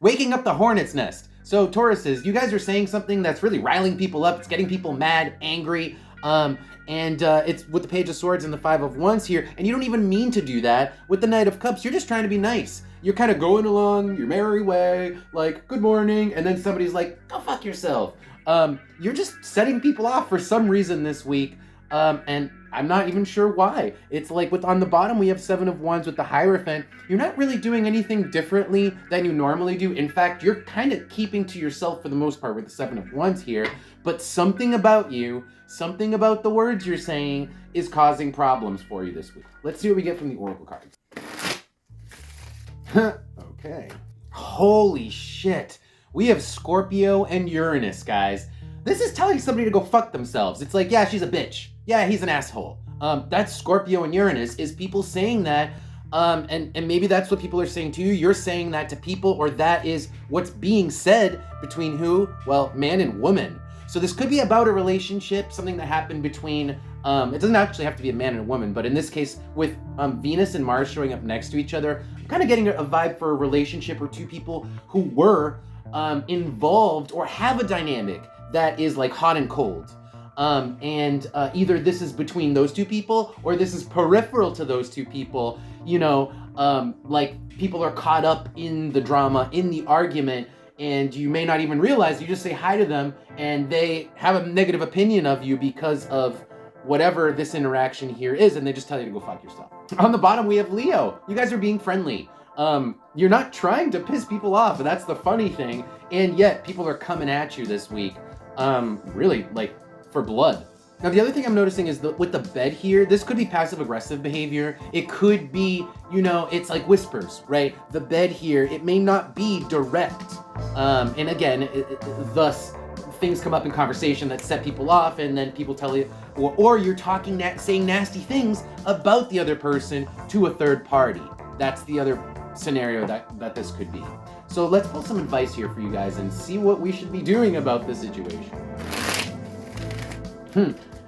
waking up the hornet's nest. So Tauruses, you guys are saying something that's really riling people up. It's getting people mad, angry. It's with the Page of Swords and the Five of Wands here, and you don't even mean to do that. With the Knight of Cups, you're just trying to be nice. You're kind of going along your merry way, like, good morning, and then somebody's like, go fuck yourself. You're just setting people off for some reason this week, and I'm not even sure why. It's like on the bottom we have Seven of Wands with the Hierophant. You're not really doing anything differently than you normally do. In fact, you're kind of keeping to yourself for the most part with the Seven of Wands here, but something about you, something about the words you're saying is causing problems for you this week. Let's see what we get from the Oracle cards. Okay. Holy shit. We have Scorpio and Uranus, guys. This is telling somebody to go fuck themselves. It's like, yeah, she's a bitch. Yeah, he's an asshole. That's Scorpio and Uranus, is people saying that, and maybe that's what people are saying to you. You're saying that to people, or that is what's being said between who? Well, man and woman. So this could be about a relationship, something that happened between, it doesn't actually have to be a man and a woman, but in this case, with Venus and Mars showing up next to each other, I'm kind of getting a vibe for a relationship or two people who were involved or have a dynamic that is like hot and cold. Either this is between those two people, or this is peripheral to those two people, like people are caught up in the drama, in the argument, and you may not even realize. You just say hi to them and they have a negative opinion of you because of whatever this interaction here is, and they just tell you to go fuck yourself. On the bottom we have Leo. You guys are being friendly. You're not trying to piss people off, and that's the funny thing, and yet people are coming at you this week, really, like, for blood. Now, the other thing I'm noticing is with the bed here, this could be passive-aggressive behavior. It could be, it's like whispers, right? The bed here, it may not be direct. And again, thus, things come up in conversation that set people off, and then people tell you, or you're talking, saying nasty things about the other person to a third party. That's the other scenario that this could be. So let's pull some advice here for you guys and see what we should be doing about this situation.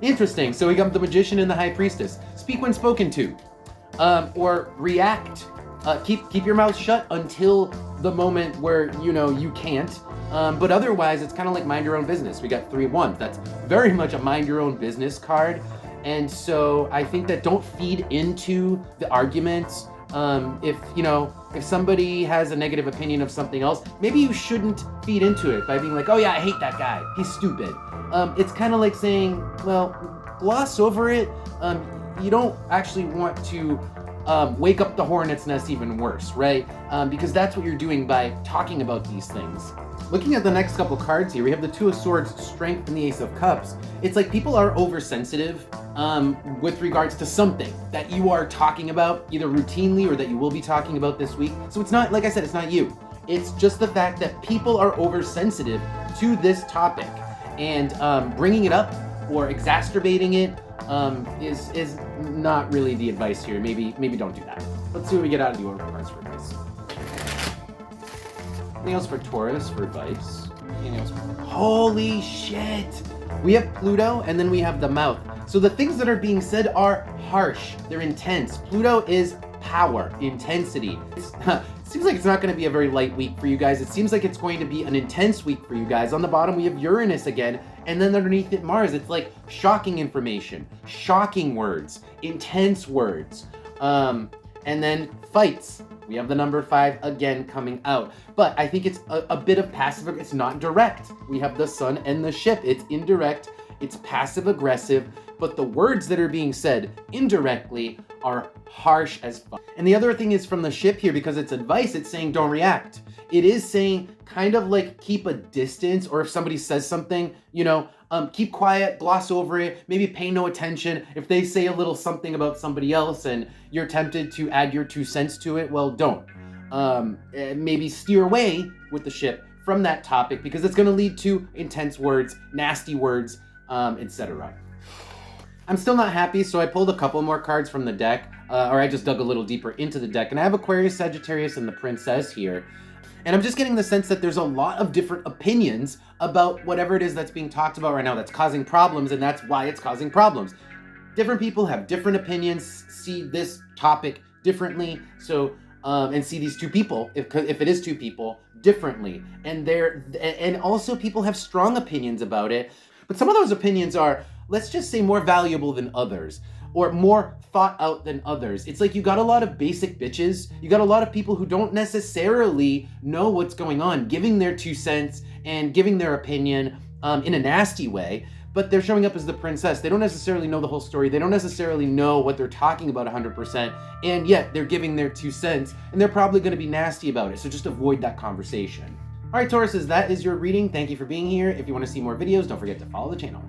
Interesting. So we got the Magician and the High Priestess. Speak when spoken to, or react. Keep your mouth shut until the moment where you can't. But otherwise, it's kind of like mind your own business. We got Three of Wands. That's very much a mind your own business card. And so I think that don't feed into the arguments. If somebody has a negative opinion of something else, maybe you shouldn't feed into it by being like, oh yeah, I hate that guy, he's stupid. It's kind of like saying, well, gloss over it. You don't actually want to wake up the hornet's nest even worse, right? Because that's what you're doing by talking about these things. Looking at the next couple cards here, we have the Two of Swords, Strength, and the Ace of Cups. It's like people are oversensitive with regards to something that you are talking about, either routinely or that you will be talking about this week. So it's not, like I said, it's not you. It's just the fact that people are oversensitive to this topic, and bringing it up or exacerbating it is not really the advice here. Maybe don't do that. Let's see what we get out of the Oracle cards for advice. Anything else for Taurus for advice? Anything else? Holy shit! We have Pluto, and then we have the Mouth. So the things that are being said are harsh. They're intense. Pluto is power, intensity. It seems like it's not going to be a very light week for you guys. It seems like it's going to be an intense week for you guys. On the bottom, we have Uranus again, and then underneath it, Mars. It's like shocking information, shocking words, intense words, and then fights. We have the number 5 again coming out. But I think it's a bit of passive. It's not direct. We have the Sun and the Ship. It's indirect. It's passive aggressive. But the words that are being said indirectly are harsh as fuck. And the other thing is from the Ship here, because it's advice, it's saying don't react. It is saying kind of like keep a distance, or if somebody says something, keep quiet, gloss over it, maybe pay no attention. If they say a little something about somebody else and you're tempted to add your 2 cents to it, well, don't. Maybe steer away with the Ship from that topic, because it's going to lead to intense words, nasty words, etc. I'm still not happy, so I pulled a couple more cards from the deck, or I just dug a little deeper into the deck, and I have Aquarius, Sagittarius, and the Princess here. And I'm just getting the sense that there's a lot of different opinions about whatever it is that's being talked about right now that's causing problems, and that's why it's causing problems. Different people have different opinions, see this topic differently, so and see these two people, if it is two people, differently. And also people have strong opinions about it, but some of those opinions are, let's just say, more valuable than others, or more thought out than others. It's like you got a lot of basic bitches. You got a lot of people who don't necessarily know what's going on, giving their 2 cents and giving their opinion in a nasty way, but they're showing up as the princess. They don't necessarily know the whole story. They don't necessarily know what they're talking about 100%, and yet they're giving their 2 cents, and they're probably going to be nasty about it. So just avoid that conversation. All right, Tauruses, that is your reading. Thank you for being here. If you want to see more videos, don't forget to follow the channel.